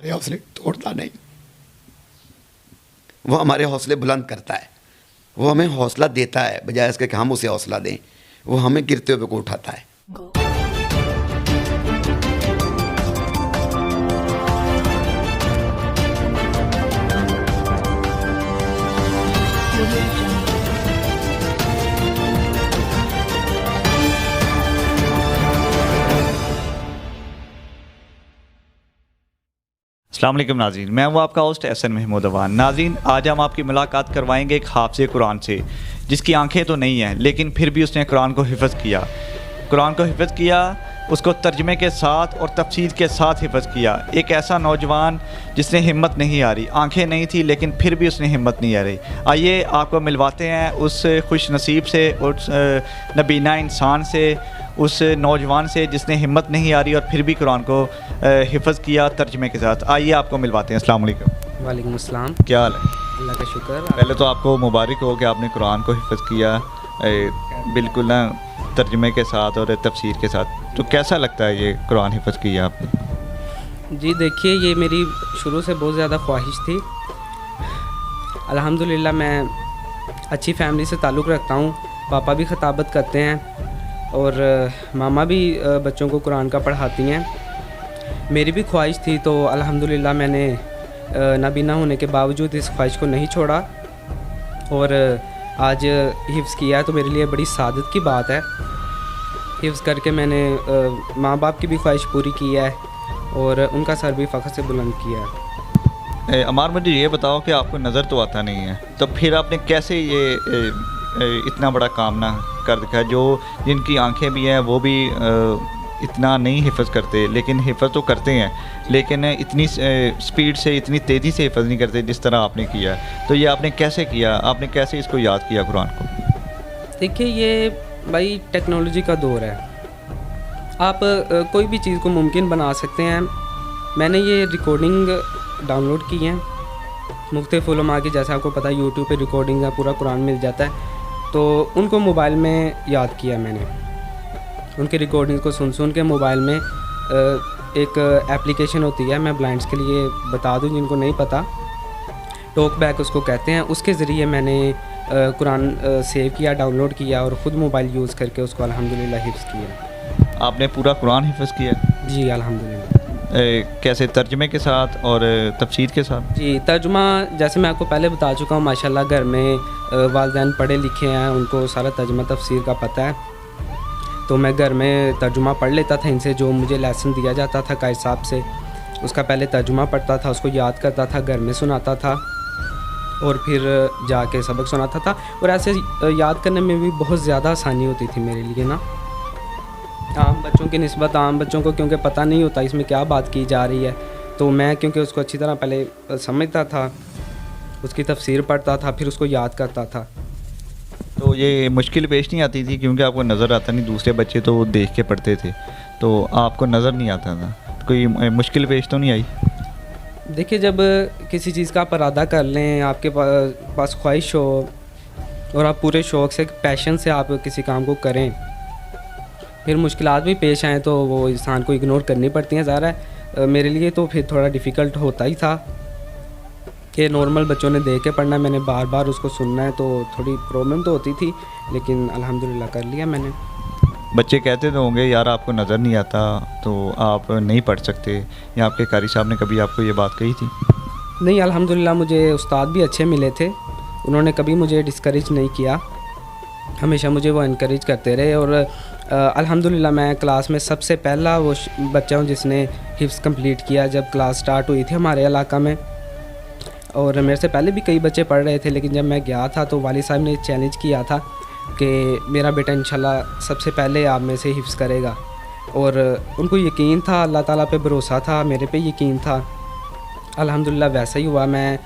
ہمارے حوصلے توڑتا نہیں، وہ ہمارے حوصلے بلند کرتا ہے، وہ ہمیں حوصلہ دیتا ہے بجائے اس کے کہ ہم اسے حوصلہ دیں، وہ ہمیں گرتے ہوئے کو اٹھاتا ہے۔ السلام علیکم ناظرین، میں ہوں آپ کا ہوسٹ احسن محمود اوان۔ ناظرین، آج ہم آپ کی ملاقات کروائیں گے ایک حافظ قرآن سے جس کی آنکھیں تو نہیں ہیں لیکن پھر بھی اس نے قرآن کو حفظ کیا، قرآن کو حفظ کیا، اس کو ترجمے کے ساتھ اور تفسیر کے ساتھ حفظ کیا۔ ایک ایسا نوجوان جس نے ہمت نہیں آ رہی، آنکھیں نہیں تھی لیکن پھر بھی اس نے ہمت نہیں آ رہی۔ آئیے آپ کو ملواتے ہیں اس خوش نصیب سے، اس نبینہ انسان سے، اس نوجوان سے جس نے ہمت نہیں آ رہی اور پھر بھی قرآن کو حفظ کیا ترجمے کے ساتھ۔ آئیے آپ کو ملواتے ہیں۔ السلام علیکم۔ وعلیکم السلام۔ کیا حال ہے؟ اللہ کا شکر۔ پہلے تو آپ کو مبارک ہو کہ آپ نے قرآن کو حفظ کیا بالکل نا ترجمے کے ساتھ اور تفسیر کے ساتھ، تو کیسا لگتا ہے یہ قرآن حفظ کیا آپ نے؟ جی دیکھیے، یہ میری شروع سے بہت زیادہ خواہش تھی۔ الحمدللہ میں اچھی فیملی سے تعلق رکھتا ہوں، پاپا بھی خطابت کرتے ہیں اور ماما بھی بچوں کو قرآن کا پڑھاتی ہیں۔ میری بھی خواہش تھی تو الحمدللہ میں نے نابینا ہونے کے باوجود اس خواہش کو نہیں چھوڑا اور آج حفظ کیا ہے، تو میرے لیے بڑی سعادت کی بات ہے۔ حفظ کر کے میں نے ماں باپ کی بھی خواہش پوری کی ہے اور ان کا سر بھی فخر سے بلند کیا ہے۔ عمار، مجھے یہ بتاؤ کہ آپ کو نظر تو آتا نہیں ہے، تو پھر آپ نے کیسے یہ اتنا بڑا کام نہ کر دکھا؟ جو جن کی آنکھیں بھی ہیں وہ بھی اتنا نہیں حفظ کرتے، لیکن حفظ تو کرتے ہیں لیکن اتنی سپیڈ سے، اتنی تیزی سے حفظ نہیں کرتے جس طرح آپ نے کیا۔ تو یہ آپ نے کیسے کیا؟ آپ نے کیسے اس کو یاد کیا قرآن کو؟ دیکھیے، یہ بھائی ٹیکنالوجی کا دور ہے، آپ کوئی بھی چیز کو ممکن بنا سکتے ہیں۔ میں نے یہ ریکارڈنگ ڈاؤن لوڈ کی ہیں مختلف علماء کی، جیسے آپ کو پتہ ہے یوٹیوب پہ ریکارڈنگ کا پورا قرآن مل جاتا ہے، تو ان کو موبائل میں یاد کیا میں نے۔ ان کی ریکارڈنگ کو سن کے موبائل میں ایک اپلیکیشن ہوتی ہے، میں بلائنڈس کے لیے بتا دوں جن کو نہیں پتہ، ٹاک بیک اس کو کہتے ہیں، اس کے ذریعے میں نے قرآن سیو کیا، ڈاؤن لوڈ کیا اور خود موبائل یوز کر کے اس کو الحمدللہ حفظ کیا۔ آپ نے پورا قرآن حفظ کیا؟ جی الحمدللہ۔ کیسے؟ ترجمے کے ساتھ اور تفسیر کے ساتھ؟ جی ترجمہ جیسے میں آپ کو پہلے بتا چکا ہوں، ماشاءاللہ گھر میں والدین پڑھے لکھے ہیں، ان کو سارا ترجمہ تفسیر کا پتہ ہے، تو میں گھر میں ترجمہ پڑھ لیتا تھا ان سے، جو مجھے لیسن دیا جاتا تھا قائد صاحب سے، اس کا پہلے ترجمہ پڑھتا تھا، اس کو یاد کرتا تھا، گھر میں سناتا تھا اور پھر جا کے سبق سناتا تھا، اور ایسے یاد کرنے میں بھی بہت زیادہ آسانی ہوتی تھی میرے لیے نا۔ عام بچوں کی نسبت، عام بچوں کو کیونکہ پتہ نہیں ہوتا اس میں کیا بات کی جا رہی ہے، تو میں کیونکہ اس کو اچھی طرح پہلے سمجھتا تھا، اس کی تفسیر پڑھتا تھا، پھر اس کو یاد کرتا تھا۔ تو یہ مشکل پیش نہیں آتی تھی کیونکہ آپ کو نظر آتا نہیں، دوسرے بچے تو وہ دیکھ کے پڑھتے تھے تو آپ کو نظر نہیں آتا تھا، کوئی مشکل پیش تو نہیں آئی؟ دیکھیے، جب کسی چیز کا آپ ارادہ کر لیں، آپ کے پاس خواہش ہو اور آپ پورے شوق سے، پیشن سے آپ کسی کام کو کریں، پھر مشکلات بھی پیش آئیں تو وہ انسان کو اگنور کرنی پڑتی ہیں۔ ظاہر ہے میرے لیے تو پھر تھوڑا ڈیفیکلٹ ہوتا ہی تھا کہ نارمل بچوں نے دیکھ کے پڑھنا ہے، میں نے بار بار اس کو سننا ہے، تو تھوڑی پرابلم تو ہوتی تھی، لیکن الحمدللہ کر لیا میں نے۔ بچے کہتے تو ہوں گے یار آپ کو نظر نہیں آتا تو آپ نہیں پڑھ سکتے، یا آپ کے قاری صاحب نے کبھی آپ کو یہ بات کہی تھی؟ نہیں، الحمدللہ مجھے استاد بھی اچھے ملے تھے، انہوں نے کبھی مجھے ڈسکریج نہیں کیا، ہمیشہ مجھے وہ انکریج کرتے رہے، اور الحمدللہ میں کلاس میں سب سے پہلا وہ بچہ ہوں جس نے حفظ کمپلیٹ کیا جب کلاس سٹارٹ ہوئی تھی ہمارے علاقہ میں، اور میرے سے پہلے بھی کئی بچے پڑھ رہے تھے، لیکن جب میں گیا تھا تو والد صاحب نے چیلنج کیا تھا کہ میرا بیٹا انشاءاللہ سب سے پہلے آپ میں سے حفظ کرے گا، اور ان کو یقین تھا، اللہ تعالیٰ پہ بھروسہ تھا، میرے پہ یقین تھا، الحمدللہ ویسا ہی ہوا۔ میں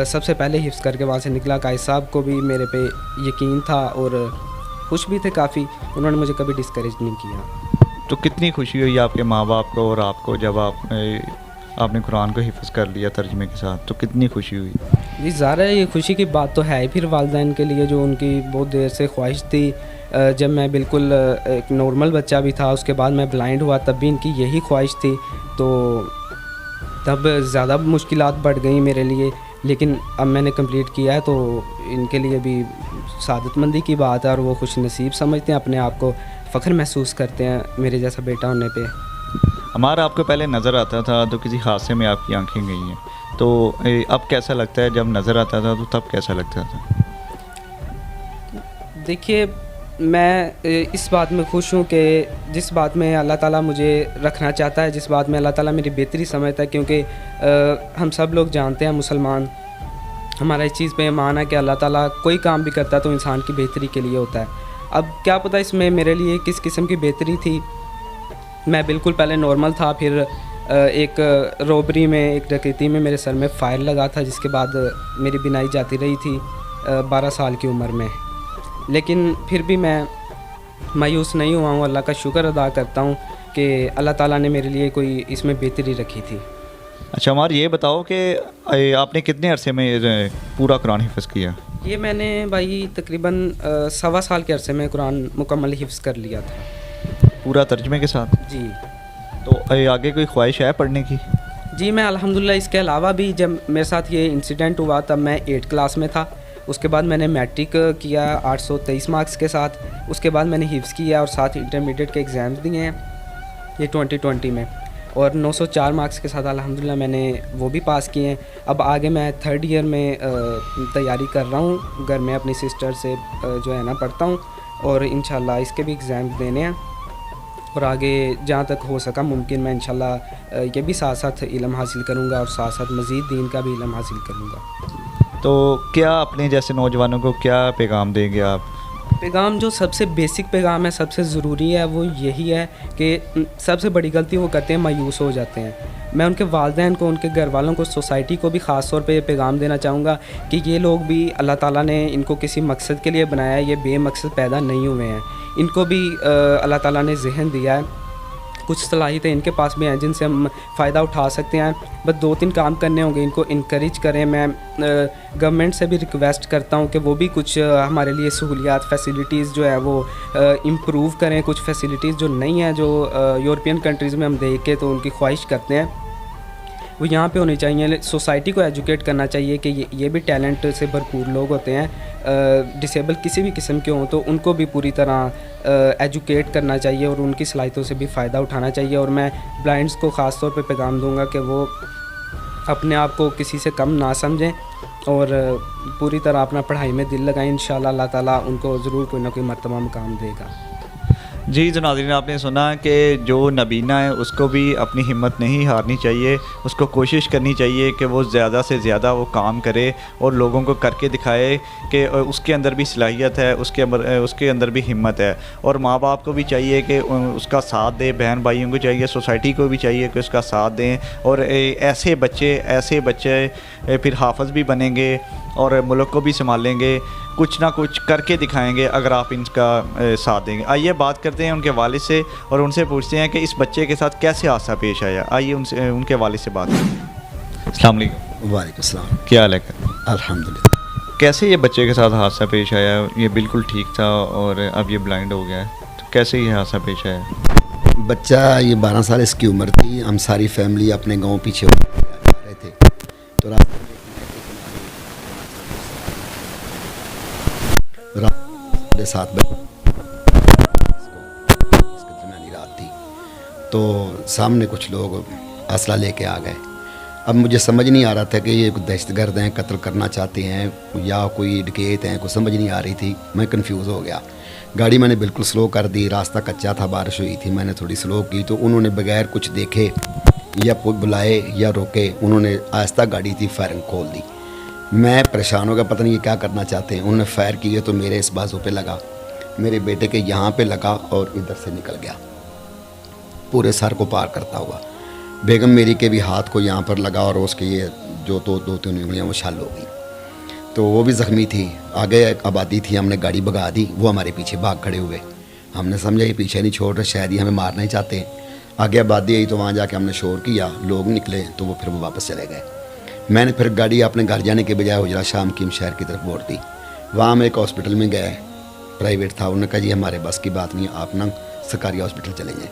سب سے پہلے حفظ کر کے وہاں سے نکلا، قائد صاحب کو بھی میرے پہ یقین تھا اور خوش بھی تھے کافی، انہوں نے مجھے کبھی ڈسکریج نہیں کیا۔ تو کتنی خوشی ہوئی آپ کے ماں باپ کو اور آپ کو جب آپ نے قرآن کو حفظ کر لیا ترجمے کے ساتھ، تو کتنی خوشی ہوئی؟ جی ظاہر ہے یہ خوشی کی بات تو ہے ہی پھر والدین کے لیے، جو ان کی بہت دیر سے خواہش تھی، جب میں بالکل ایک نارمل بچہ بھی تھا، اس کے بعد میں بلائنڈ ہوا، تب بھی ان کی یہی خواہش تھی، تو تب زیادہ مشکلات بڑھ گئیں میرے لیے، لیکن اب میں نے کمپلیٹ کیا ہے تو ان کے لیے بھی سعادت مندی کی بات ہے، اور وہ خوش نصیب سمجھتے ہیں اپنے آپ کو، فخر محسوس کرتے ہیں میرے جیسا بیٹا ہونے پہ۔ ہمارا آپ کو پہلے نظر آتا تھا تو کسی حادثے میں آپ کی آنکھیں گئی ہیں، تو اب کیسا لگتا ہے؟ جب نظر آتا تھا تو تب کیسا لگتا تھا؟ دیکھیے میں اس بات میں خوش ہوں کہ جس بات میں اللہ تعالیٰ مجھے رکھنا چاہتا ہے، جس بات میں اللہ تعالیٰ میری بہتری سمجھتا ہے، کیونکہ ہم سب لوگ جانتے ہیں مسلمان، ہمارا اس چیز پہ ایمان ہے کہ اللہ تعالیٰ کوئی کام بھی کرتا ہے تو انسان کی بہتری کے لیے ہوتا ہے۔ اب کیا پتہ اس میں میرے لیے کس قسم کی بہتری تھی، میں بالکل پہلے نارمل تھا، پھر ایک روبری میں، ایک ڈکیتی میں میرے سر میں فائر لگا تھا، جس کے بعد میری بینائی جاتی رہی تھی 12 سال کی عمر میں، لیکن پھر بھی میں مایوس نہیں ہوا ہوں، اللہ کا شکر ادا کرتا ہوں کہ اللہ تعالیٰ نے میرے لیے کوئی اس میں بہتری رکھی تھی۔ اچھا عمار، یہ بتاؤ کہ آپ نے کتنے عرصے میں پورا قرآن حفظ کیا؟ یہ میں نے بھائی تقریباً 1.25 سال کے عرصے میں قرآن مکمل حفظ کر لیا تھا، پورا ترجمے کے ساتھ؟ جی۔ تو آگے کوئی خواہش ہے پڑھنے کی؟ جی میں الحمدللہ اس کے علاوہ بھی، جب میرے ساتھ یہ انسیڈنٹ ہوا تب میں 8 کلاس میں تھا، اس کے بعد میں نے میٹرک کیا 823 مارکس کے ساتھ، اس کے بعد میں نے حفظ کیا اور ساتھ انٹرمیڈیٹ کے ایگزامز دیے ہیں یہ 2020 میں، اور 904 مارکس کے ساتھ الحمدللہ میں نے وہ بھی پاس کیے ہیں۔ اب آگے میں 3rd ایئر میں تیاری کر رہا ہوں، گھر میں اپنی سسٹر سے جو ہے نا پڑھتا ہوں، اور انشاءاللہ اس کے بھی ایگزامز دینے ہیں، اور آگے جہاں تک ہو سکا ممکن میں انشاءاللہ یہ بھی ساتھ ساتھ علم حاصل کروں گا، اور ساتھ ساتھ مزید دین کا بھی علم حاصل کروں گا۔ تو کیا اپنے جیسے نوجوانوں کو کیا پیغام دیں گے آپ؟ پیغام جو سب سے بیسک پیغام ہے، سب سے ضروری ہے، وہ یہی ہے کہ سب سے بڑی غلطی وہ کرتے ہیں، مایوس ہو جاتے ہیں۔ میں ان کے والدین کو، ان کے گھر والوں کو، سوسائٹی کو بھی خاص طور پہ یہ پیغام دینا چاہوں گا کہ یہ لوگ بھی اللہ تعالیٰ نے ان کو کسی مقصد کے لیے بنایا ہے، یہ بے مقصد پیدا نہیں ہوئے ہیں، ان کو بھی اللہ تعالیٰ نے ذہن دیا ہے، کچھ صلاحیتیں ان کے پاس بھی ہیں جن سے ہم فائدہ اٹھا سکتے ہیں، بس 2-3 کام کرنے ہوں گے، ان کو انکریج کریں۔ میں گورنمنٹ سے بھی ریکویسٹ کرتا ہوں کہ وہ بھی کچھ ہمارے لیے سہولیات، فیسیلیٹیز جو ہے وہ امپروو کریں، کچھ فیسیلیٹیز جو نہیں ہیں، جو یورپین کنٹریز میں ہم دیکھ کے تو ان کی خواہش کرتے ہیں، وہ یہاں پہ ہونی چاہیے۔ سوسائٹی کو ایجوکیٹ کرنا چاہیے کہ یہ بھی ٹیلنٹ سے بھرپور لوگ ہوتے ہیں، ڈسیبل کسی بھی قسم کے ہوں تو ان کو بھی پوری طرح ایجوکیٹ کرنا چاہیے اور ان کی صلاحیتوں سے بھی فائدہ اٹھانا چاہیے۔ اور میں بلائنڈس کو خاص طور پہ پیغام دوں گا کہ وہ اپنے آپ کو کسی سے کم نہ سمجھیں اور پوری طرح اپنا پڑھائی میں دل لگائیں، انشاءاللہ اللہ تعالیٰ ان کو ضرور کوئی نہ کوئی مرتبہ مقام دے گا۔ جی تو ناظرین، آپ نے سنا کہ جو نبینہ ہے اس کو بھی اپنی ہمت نہیں ہارنی چاہیے، اس کو کوشش کرنی چاہیے کہ وہ زیادہ سے زیادہ وہ کام کرے اور لوگوں کو کر کے دکھائے کہ اس کے اندر بھی صلاحیت ہے، اس کے اندر بھی ہمت ہے، اور ماں باپ کو بھی چاہیے کہ اس کا ساتھ دے، بہن بھائیوں کو چاہیے، سوسائٹی کو بھی چاہیے کہ اس کا ساتھ دیں، اور ایسے بچے پھر حافظ بھی بنیں گے اور ملک کو بھی سنبھالیں گے، کچھ نہ کچھ کر کے دکھائیں گے اگر آپ ان کا ساتھ دیں گے۔ آئیے بات کرتے ہیں ان کے والد سے اور ان سے پوچھتے ہیں کہ اس بچے کے ساتھ کیسے حادثہ پیش آیا۔ آئیے ان کے والد سے بات کریں۔ السلام علیکم۔ وعلیکم السلام۔ کیا حال ہے؟ الحمدللہ۔ کیسے یہ بچے کے ساتھ حادثہ پیش آیا؟ یہ بالکل ٹھیک تھا اور اب یہ بلائنڈ ہو گیا ہے، تو کیسے یہ حادثہ پیش آیا؟ بچہ یہ 12 سال اس کی عمر تھی، ہم ساری فیملی اپنے گاؤں پیچھے جا رہے تھے، تو رات میں 7 بجے درمیانی رات تھی، تو سامنے کچھ لوگ اسلحہ لے کے آ گئے۔ اب مجھے سمجھ نہیں آ رہا تھا کہ یہ کوئی دہشت گرد ہیں، قتل کرنا چاہتے ہیں یا کوئی ڈکیت ہیں، کوئی سمجھ نہیں آ رہی تھی، میں کنفیوز ہو گیا۔ گاڑی میں نے بالکل سلو کر دی، راستہ کچا تھا، بارش ہوئی تھی، میں نے تھوڑی سلو کی تو انہوں نے بغیر کچھ دیکھے یا بلائے یا روکے انہوں نے آہستہ گاڑی تھی فائرنگ کھول دی۔ میں پریشان ہو گیا، پتہ نہیں یہ کیا کرنا چاہتے ہیں۔ انہوں نے فائر کیے تو میرے اس بازو پہ لگا، میرے بیٹے کے یہاں پہ لگا اور ادھر سے نکل گیا پورے سر کو پار کرتا ہوا۔ بیگم میری کے بھی ہاتھ کو یہاں پر لگا اور اس کے یہ جو 2-3 انگلیاں وہ چھل ہو گئی، تو وہ بھی زخمی تھی۔ آگے ایک آبادی تھی، ہم نے گاڑی بھگا دی، وہ ہمارے پیچھے بھاگ کھڑے ہوئے، ہم نے سمجھا یہ پیچھے نہیں چھوڑ رہے، شاید یہ ہمیں مارنا ہی چاہتے ہیں۔ آگے آبادی آئی تو وہاں جا کے ہم نے شور کیا، لوگ نکلے تو وہ پھر وہ واپس چلے گئے۔ میں نے پھر گاڑی اپنے گھر جانے کے بجائے حجرہ شام کیم شہر کی طرف موڑ دی۔ وہاں ہم ایک ہاسپٹل میں گئے، پرائیویٹ تھا، انہوں نے کہا جی ہمارے بس کی بات نہیں، آپ نا سرکاری ہاسپٹل چلے جائیں۔